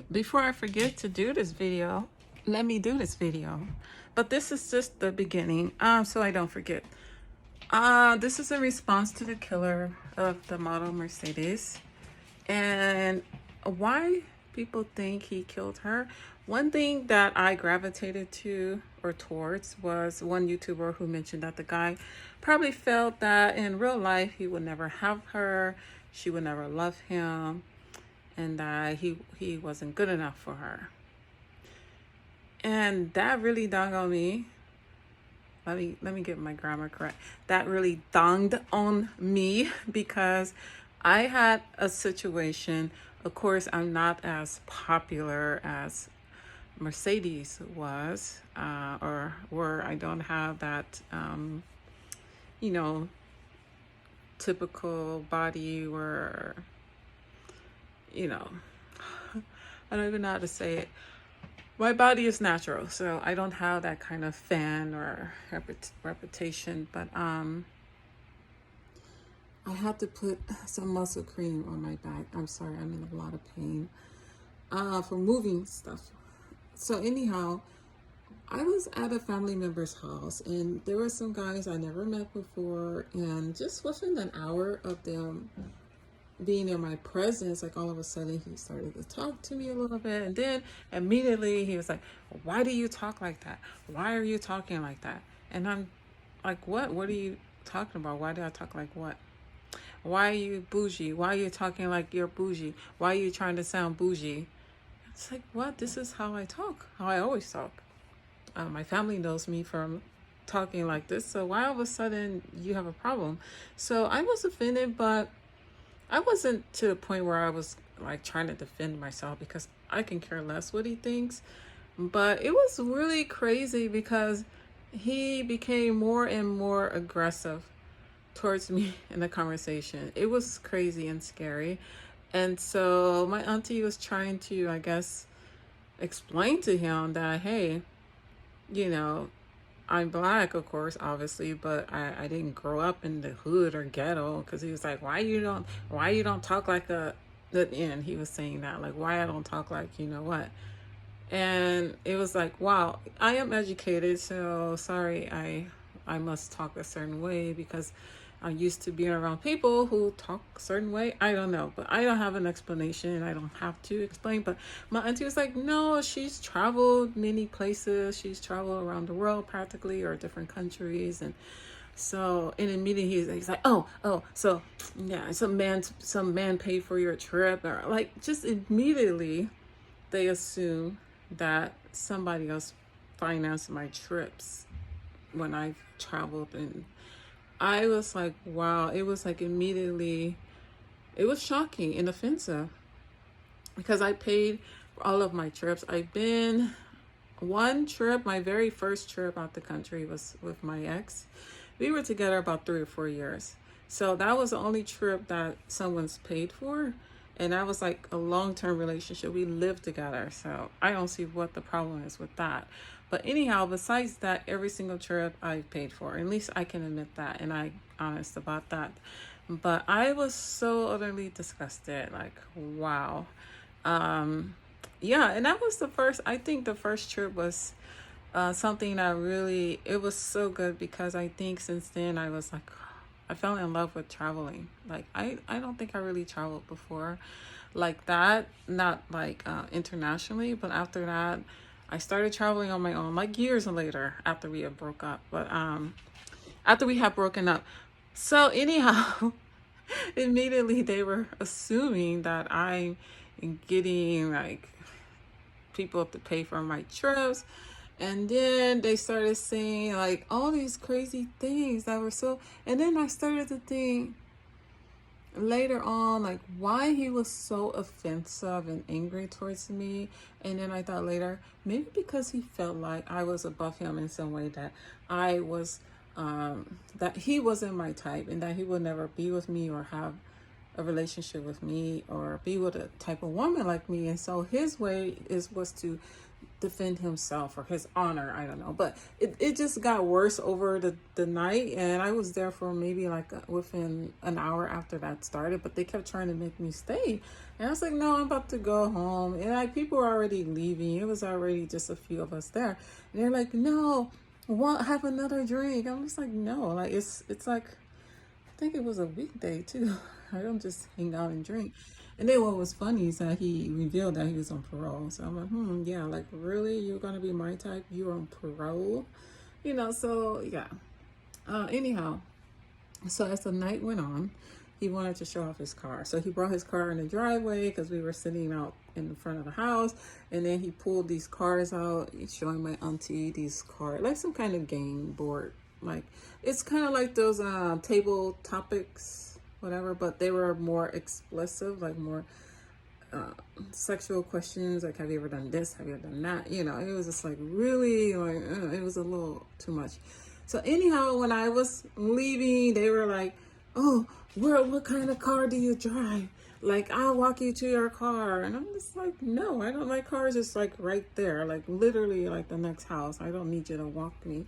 Before I forget to do this video, let me do this video. But this is just the beginning, so I don't forget. This is a response to the killer of the model Mercedes and why people think he killed her. One thing that I gravitated to or towards was one YouTuber who mentioned that the guy probably felt that in real life he would never have her, she would never love him, and that he wasn't good enough for her. And that really dawned on me. Let me get my grammar correct. That really dawned on me because I had a situation. Of course, I'm not as popular as Mercedes was, or where I don't have that, you know, typical body where, you know, I don't even know how to say it. My body is natural, so I don't have that kind of fan or reputation, but I have to put some muscle cream on my back. I'm sorry, I'm in a lot of pain for moving stuff. So anyhow, I was at a family member's house and there were some guys I never met before, and just within an hour of them being in my presence, like all of a sudden he started to talk to me a little bit, and then immediately he was like, why do you talk like that? Why are you talking like that? And I'm like, what are you talking about? Why do I talk like what? Why are you bougie? Why are you talking like you're bougie? Why are you trying to sound bougie? It's like, what? This is how I talk, how I always talk. My family knows me from talking like this, so why all of a sudden you have a problem? So I was offended, but I wasn't to the point where I was like trying to defend myself, because I can care less what he thinks. But it was really crazy because he became more and more aggressive towards me in the conversation. It was crazy and scary. And so my auntie was trying to, I guess, explain to him that, hey, you know, I'm black, of course, obviously, but I didn't grow up in the hood or ghetto. Because he was like, why you don't talk like a, the end, he was saying that, like, why I don't talk like, you know what? And it was like, wow, I am educated, so sorry, I must talk a certain way because I'm used to being around people who talk a certain way. I don't know, but I don't have an explanation. I don't have to explain. But my auntie was like, no, she's traveled many places. She's traveled around the world practically, or different countries. And so in a meeting, he's like, oh, so yeah, some man paid for your trip, or like, just immediately they assume that somebody else financed my trips when I've traveled. And I was like, wow, it was like immediately, it was shocking and offensive because I paid for all of my trips. I've been one trip, my very first trip out the country was with my ex. We were together about 3 or 4 years. So that was the only trip that someone's paid for. And that was like a long-term relationship. We lived together. So I don't see what the problem is with that. But anyhow, besides that, every single trip I paid for. At least I can admit that, and I'm honest about that. But I was so utterly disgusted. Like, wow. Yeah, and that was I think the first trip was something that really, it was so good, because I think since then I was like, I fell in love with traveling. Like, I don't think I really traveled before like that, not like internationally, but after that I started traveling on my own, like years later after we had broke up. But after we had broken up. So anyhow, immediately they were assuming that I'm getting like people to pay for my trips. And then they started saying like all these crazy things that were so, and then I started to think later on, like, why he was so offensive and angry towards me. And then I thought later, maybe because he felt like I was above him in some way, that I was that he wasn't my type, and that he would never be with me or have a relationship with me or be with a type of woman like me. And so his way was to defend himself or his honor. I don't know. But it just got worse over the night. And I was there for maybe like within an hour after that started. But they kept trying to make me stay. And I was like, no, I'm about to go home. And like people were already leaving. It was already just a few of us there. And they're like, no, have another drink. I'm just like, no. Like it's like, I think it was a weekday too. I don't just hang out and drink. And then what was funny is that he revealed that he was on parole. So I'm like, yeah, like really, you're gonna be my type? You're on parole, you know? So yeah. Anyhow, so as the night went on, he wanted to show off his car. So he brought his car in the driveway because we were sitting out in the front of the house. And then he pulled these cars out, showing my auntie these cars, like some kind of game board. Like it's kind of like those table topics, whatever, but they were more explicit, like more sexual questions, like have you ever done this, have you ever done that, you know. It was just like really like it was a little too much. So anyhow, when I was leaving, they were like, oh, what kind of car do you drive? Like, I'll walk you to your car. And I'm just like, no, I don't. My car is just like right there, like literally like the next house. I don't need you to walk me.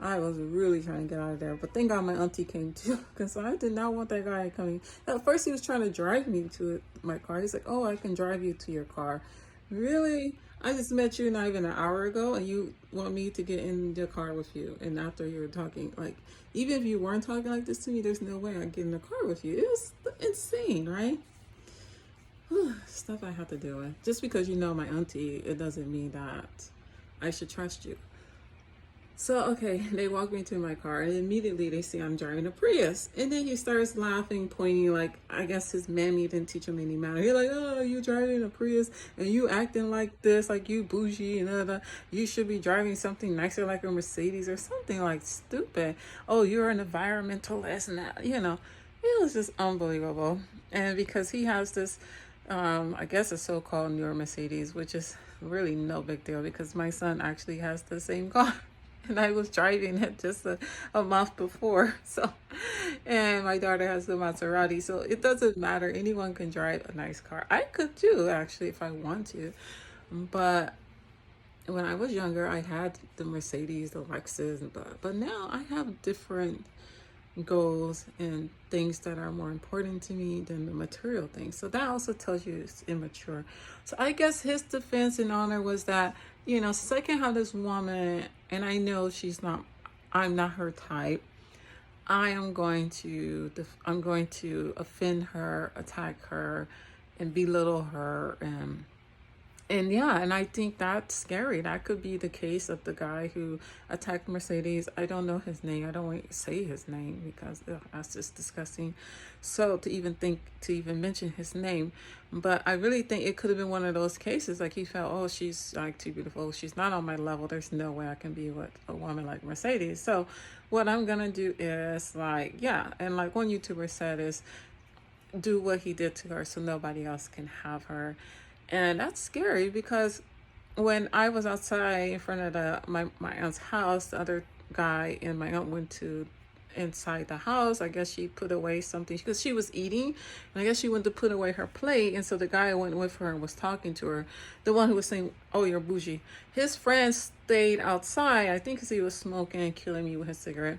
I was really trying to get out of there. But thank God my auntie came too, because I did not want that guy coming. At first, he was trying to drive me to my car. He's like, oh, I can drive you to your car. Really? I just met you not even an hour ago, and you want me to get in the car with you. And after you were talking, like, even if you weren't talking like this to me, there's no way I'd get in the car with you. It was insane, right? Stuff I have to deal with. Just because you know my auntie, it doesn't mean that I should trust you. So, okay, they walk me to my car, and immediately they see I'm driving a Prius. And then he starts laughing, pointing like, I guess his mammy didn't teach him any manner. He's like, oh, you driving a Prius, and you acting like this, like you bougie, and you should be driving something nicer like a Mercedes or something like stupid. Oh, you're an environmentalist, and that, you know. It was just unbelievable. And because he has this, I guess a so-called newer Mercedes, which is really no big deal because my son actually has the same car. And I was driving it just a month before. So, and my daughter has the Maserati. So it doesn't matter. Anyone can drive a nice car. I could too, actually, if I want to. But when I was younger, I had the Mercedes, the Lexus, but now I have different goals and things that are more important to me than the material things. So that also tells you it's immature. So I guess his defense and honor was that, you know, since I can have this woman and I know I'm not her type, I'm going to offend her, attack her, and belittle her, and yeah, and I think that's scary. That could be the case of the guy who attacked Mercedes. I don't know his name. I don't want to say his name because that's just disgusting. So to even mention his name. But I really think it could have been one of those cases. Like he felt, oh, she's like too beautiful. She's not on my level. There's no way I can be with a woman like Mercedes. So what I'm going to do is like, yeah. And like one YouTuber said is do what he did to her so nobody else can have her. And that's scary because when I was outside in front of my aunt's house, the other guy and my aunt went to inside the house. I guess she put away something because she was eating. And I guess she went to put away her plate. And so the guy went with her and was talking to her. The one who was saying, oh, you're bougie. His friend stayed outside, I think because he was smoking and killing me with his cigarette.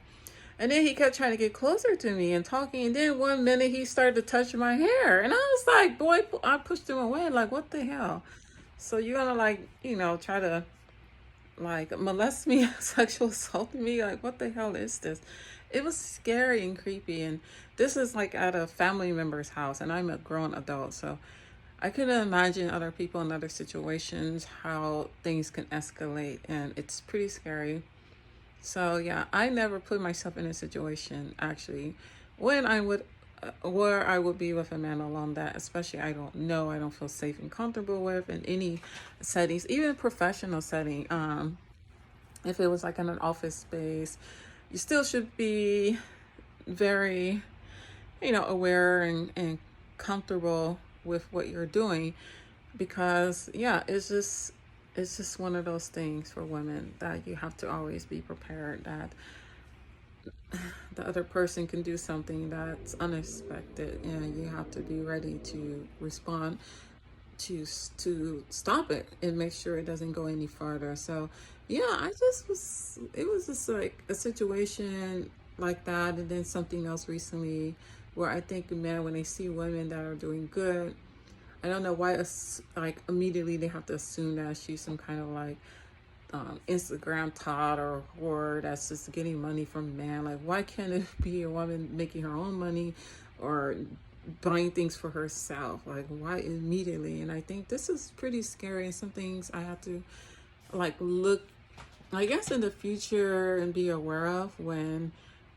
And then he kept trying to get closer to me and talking. And then one minute he started to touch my hair. And I was like, boy, I pushed him away. Like, what the hell? So you're going to like, you know, try to like molest me, sexual assault me? Like, what the hell is this? It was scary and creepy. And this is like at a family member's house. And I'm a grown adult. So I couldn't imagine other people in other situations, how things can escalate. And it's pretty scary. So yeah, I never put myself in a situation actually when I would where I would be with a man alone that especially I don't feel safe and comfortable with in any settings, even professional setting. If it was like in an office space, you still should be very, you know, aware and comfortable with what you're doing because yeah, it's just one of those things for women that you have to always be prepared that the other person can do something that's unexpected and you have to be ready to respond to stop it and make sure it doesn't go any farther. So yeah, I just was it was just like a situation like that, and then something else recently where I think men, when they see women that are doing good, I don't know why like immediately they have to assume that she's some kind of like Instagram tot or whore that's just getting money from man. Like, why can't it be a woman making her own money or buying things for herself? Like, why immediately? And I think this is pretty scary, and some things I have to like look, I guess, in the future and be aware of when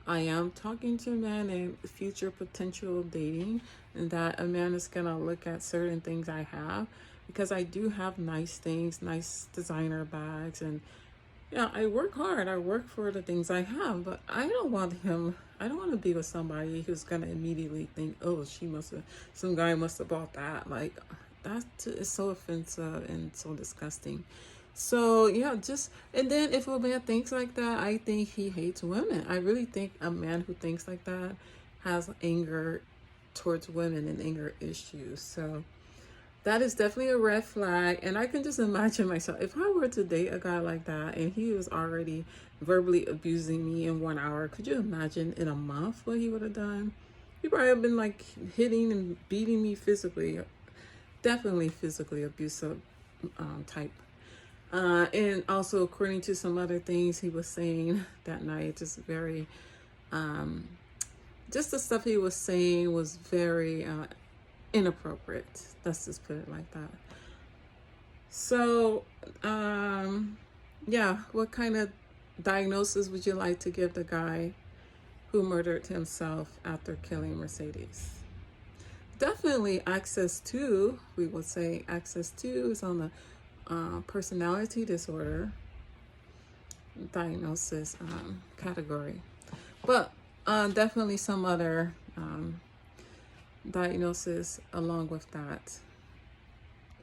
I am talking to a man and future potential dating, and that a man is gonna look at certain things I have, because I do have nice things, nice designer bags, and yeah, I work hard. I work for the things I have, but I don't want him. I don't want to be with somebody who's gonna immediately think, "Oh, she must have, some guy must have bought that." Like, that is so offensive and so disgusting. So yeah, just, and then if a man thinks like that, I think he hates women. I really think a man who thinks like that has anger towards women and anger issues. So that is definitely a red flag. And I can just imagine myself, if I were to date a guy like that and he was already verbally abusing me in 1 hour, could you imagine in a month what he would have done? He probably have been like hitting and beating me physically, definitely physically abusive type. And also, according to some other things he was saying that night, just very, just the stuff he was saying was very inappropriate. Let's just put it like that. So, yeah, what kind of diagnosis would you like to give the guy who murdered himself after killing Mercedes? Definitely access to, we would say access to is on the personality disorder diagnosis category, but definitely some other diagnosis along with that.